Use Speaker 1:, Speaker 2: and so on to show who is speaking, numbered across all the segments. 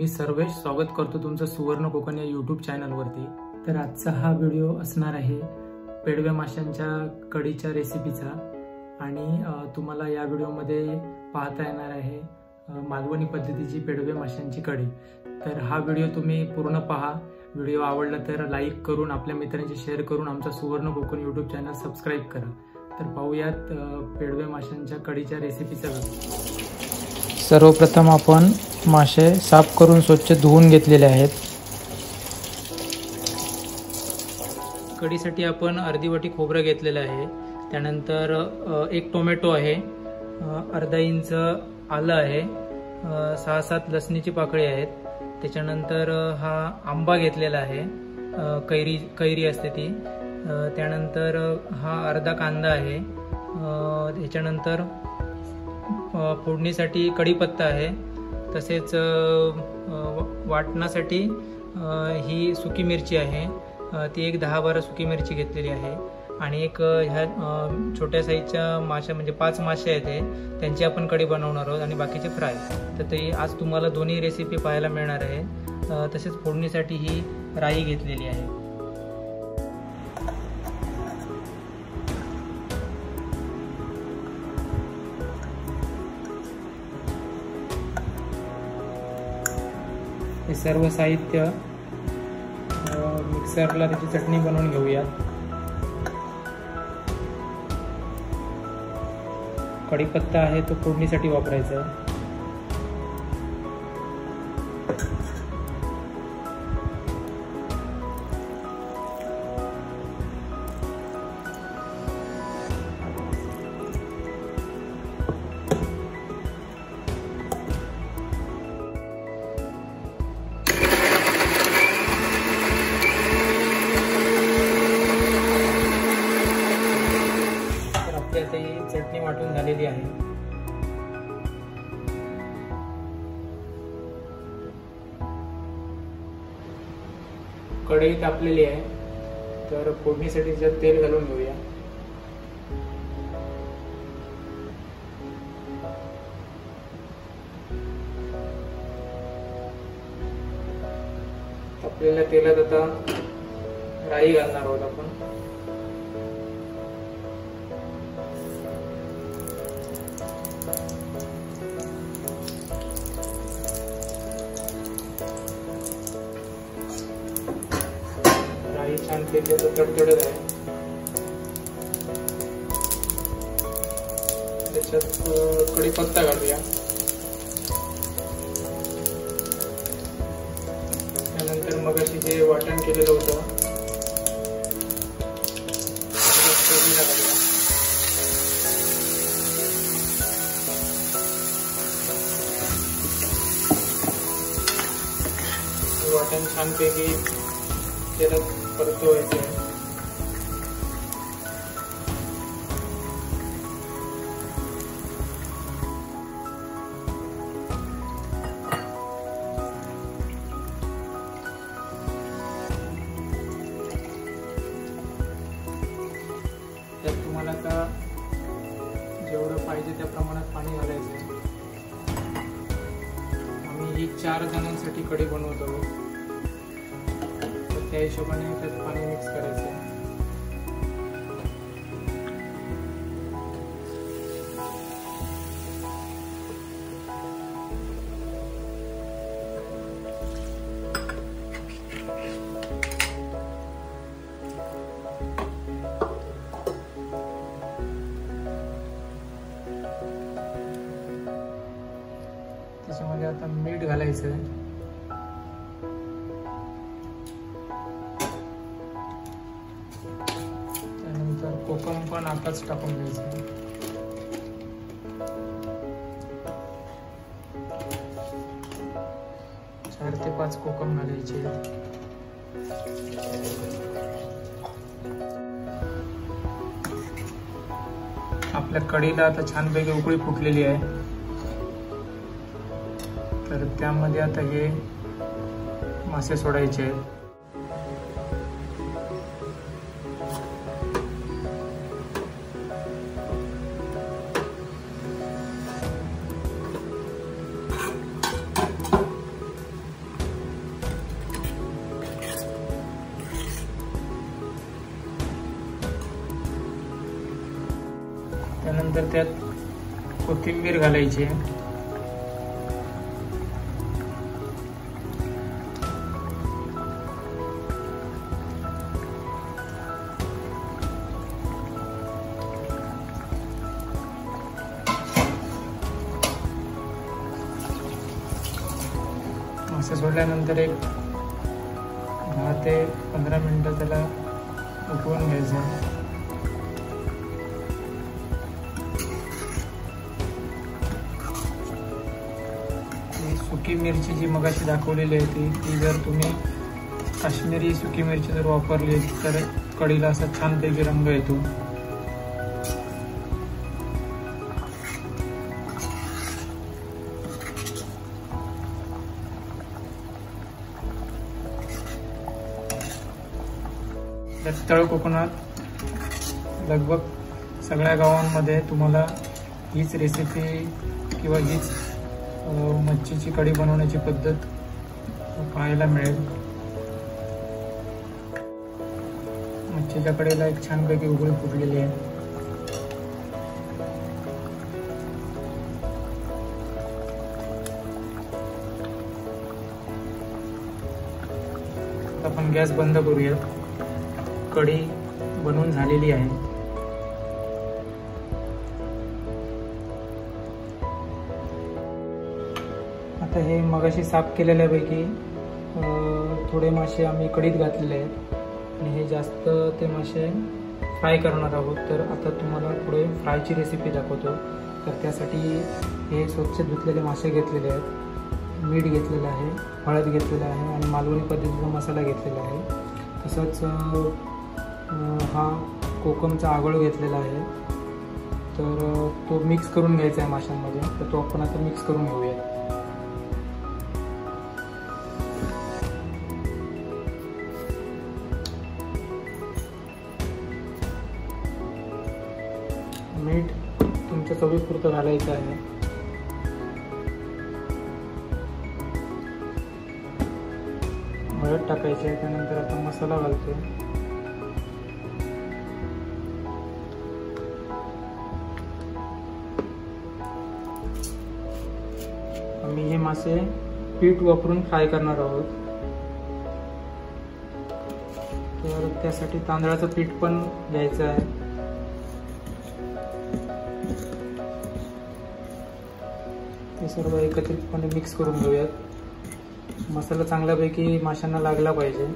Speaker 1: मी सर्वेश स्वागत करतो तुमचं सुवर्ण कोकण या यूट्यूब चॅनलवरती। तर आजचा हा व्हिडिओ असणार आहे पेडव्या माशांच्या कढीच्या रेसिपीचा आणि तुम्हाला या व्हिडिओमध्ये पाहता येणार आहे मालवणी पद्धतीची पेडव्या माशांची कढी। तर हा व्हिडिओ तुम्ही पूर्ण पहा। व्हिडिओ आवडला तर लाईक करून आपल्या मित्रांशी शेअर करून आमचा सुवर्ण कोकण यूट्यूब चॅनल सबस्क्राइब करा। तर पाहूयात पेडव्या माशांच्या कढीच्या रेसिपीचा व्हिडिओ। सर्वप्रथम आपण मासे साफ करून स्वच्छ धुवून घेतलेले आहेत। कढीसाठी आपण अर्धी वाटी खोबरं घेतलेलं आहे, त्यानंतर एक टोमॅटो आहे, अर्धा इंच आलं आहे, 6-7 लसणीची पाकळी आहेत, त्याच्यानंतर हा आंबा घेतलेला आहे, कैरी असते ती, त्यानंतर हा अर्धा कांदा आहे, त्याच्यानंतर फोडणीसाठी कढीपत्ता आहे, तसेच वाटणासाठी ही सुकी मिरची आहे, ती एक 10-12 सुकी मिरची घेतलेली आहे आणि एक ह्या छोट्या साईजच्या माशा म्हणजे 5 मासे आहेत त्यांची आपण कढी बनवणार आहोत आणि बाकीचे फ्राय। तर ते आज तुम्हाला दोन्ही रेसिपी पाहायला मिळणार आहे। तसेच फोडणीसाठी ही राई घेतलेली आहे। हे सर्व साहित्य मिक्सरला त्याची चटणी बनवून घेऊयात। कढीपत्ता आहे तो फोडणीसाठी वापरायचा। आता ही चटणी वाटून झालेली आहे। कढई तापलेली आहे, तर फोडणीसाठी जर तेल घालून घेऊया। तापलेल्या तेलात आता राई घालणार आहोत आपण। छान तेलाचं तडतडत आहे, त्याच्यात कढीपत्ता घालूया, त्यानंतर मगाशी जे वाटण केलेलं होतं वाटण छानपैकी तेलात परतवायचे आहे। त्यात तुम्हाला आता जेवढं पाहिजे त्या प्रमाणात पाणी घालायचं आहे। आम्ही ही 4 जणांसाठी कढी बनवत आहोत, त्या हिशोबाने त्यात पाणी मिक्स करायचं। त्याच्यामध्ये आता मीठ घालायचं आहे, कोकम पण आताच टाकून घ्यायचं। 4 ते 5 कोकम घालायचे। आपल्या कढीला आता छानपैकी उकळी फुटलेली आहे, तर त्यामध्ये आता हे मासे सोडायचे आहेत। त्यानंतर त्यात कोथिंबीर घालायची आहे. असं सोडल्यानंतर एक 10 ते 15 मिनिटं त्याला उकळून घ्यायचं. सुकी मिरची जी मगाशी दाखवलेली आहे ती जर तुम्ही काश्मीरी सुकी मिरची जर वापरली तर कढीला असा छानपैकी रंग येतो. तळ कोकणात लगभग सगळ्या गावांमध्ये तुम्हाला हीच रेसिपी किंवा हीच मच्छीची कढी बनवण्याची पद्धत पाहायला मिळेल. मच्छीच्या कढीला एक छानपैकी उकळी फुटलेली आहे. आपण गॅस बंद करूयात. कढी बनवून झालेली आहे. आता हे मगाशी साफ केलेल्यापैकी थोडे मासे आम्ही कढीत घातलेले आहेत आणि हे जास्त ते मासे फ्राय करणार आहोत. तर आता तुम्हाला पुढे फ्रायची रेसिपी दाखवतो. तर त्यासाठी हे स्वच्छ धुतलेले मासे घेतलेले आहेत, मीठ घेतलेलं आहे, हळद घेतलेलं आहे आणि मालवणी पद्धतीचा मसाला घेतलेला आहे. तसंच हा कोकमचा आगळ घेतलेला आहे. तर तो मिक्स करून घ्यायचा आहे माशांमध्ये. तर तो आपण आता मिक्स करून घेऊया. मीठ तुमच्या चवीपुरतं घालायचं आहे. हळद टाकायची आहे. त्यानंतर आता मसाला घालतोय. आम्ही हे मासे पीठ वापरून फ्राय करणार आहोत. तर त्यासाठी तांदळाचं पीठ पण घ्यायचं आहे. ते सर्व एकत्रितपणे मिक्स करून घेऊयात. मसाला चांगल्यापैकी माशांना लागला पाहिजे.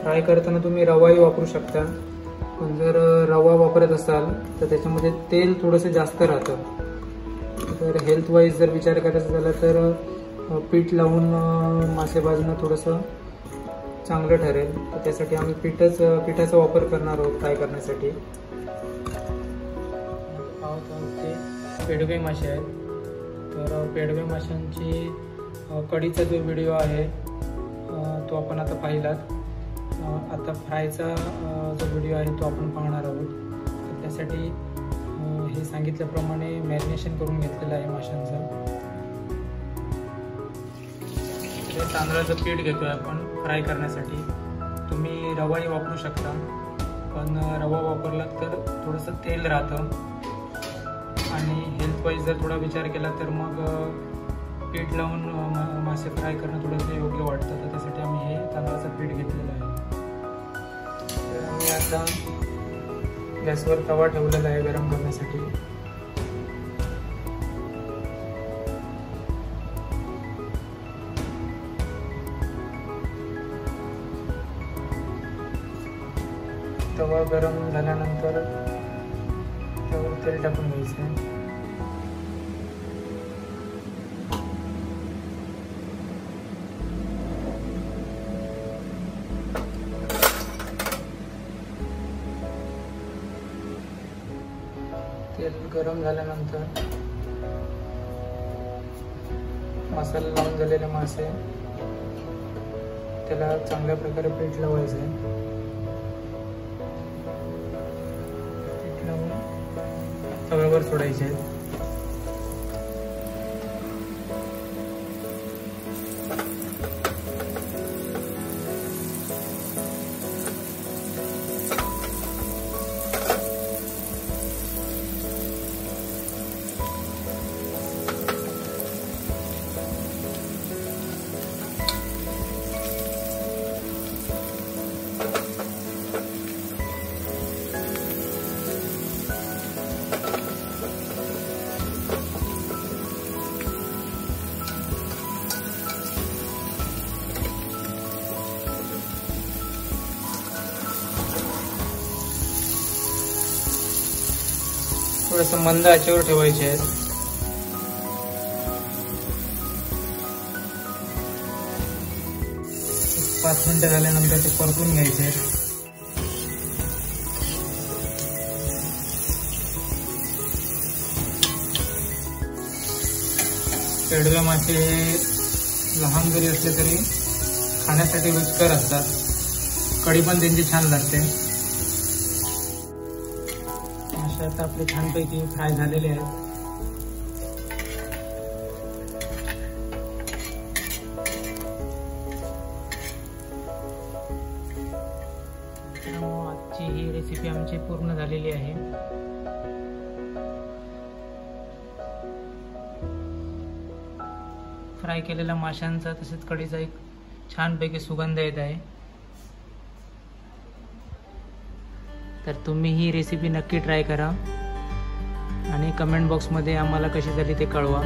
Speaker 1: फ्राय करताना तुम्ही रवाही वापरू शकता. पण जर रवा वापरत असाल तर त्याच्यामध्ये तेल थोडंसं जास्त राहतं. तर हेल्थ वाईज जर विचार करायचा झाला तर पीठ लावून मासे भाजणं थोडंसं चांगलं ठरेल. तर त्यासाठी आम्ही पिठाचा वापर करणार आहोत फ्राय करण्यासाठी. ते पेडवे मासे आहेत. तर पेडवे माशांची कढीचा जो व्हिडिओ आहे तो आपण आता पाहिलात. आता फ्रायचा जो व्हिडिओ आहे तो आपण पाहणार आहोत. तर त्यासाठी हे सांगितल्याप्रमाणे मॅरिनेशन करून घेतलेलं आहे माशांचं. हे तांदळाचं पीठ घेतोय आपण फ्राय करण्यासाठी. तुम्ही रवाही वापरू शकता. पण रवा वापरला तर थोडंसं तेल राहतं आणि हेल्थ वाईज जर थोडा विचार केला तर मग पीठ लावून मासे फ्राय करणं थोडंसं योग्य वाटतं. तर त्यासाठी आम्ही हे तांदळाचं पीठ घेतलेलं आहे. तर आम्ही आता गॅसवर तवा ठेवलेला आहे गरम करण्यासाठी. तवा गरम झाल्यानंतर त्यावर तेल टाकून घ्यायचं आहे. तेल गरम झाल्यानंतर मसाला लावून झालेले मासे त्याला चांगल्या प्रकारे पीठ लावायचं आहे. तव्यावर सोडायचे आहेत. थोडंसं मंद आचेवर ठेवायचे आहेत. एक 5 मिनिटं झाल्यानंतर ते परतून घ्यायचे आहेत. पेडवे मासे हे लहान जरी असले तरी खाण्यासाठी रुचकर असतात. कढी पण त्यांची छान लागते. आता आपले छानपैकी फ्राय झालेले आहेत. आजची ही रेसिपी आमची पूर्ण झालेली आहे. फ्राय केलेल्या माशांचा तसेच कढीचा एक छानपैकी सुगंध येत आहे. तर तुम्ही ही रेसिपी नक्की ट्राय करा आणि कमेंट बॉक्समध्ये आम्हाला कशी झाली ते कळवा.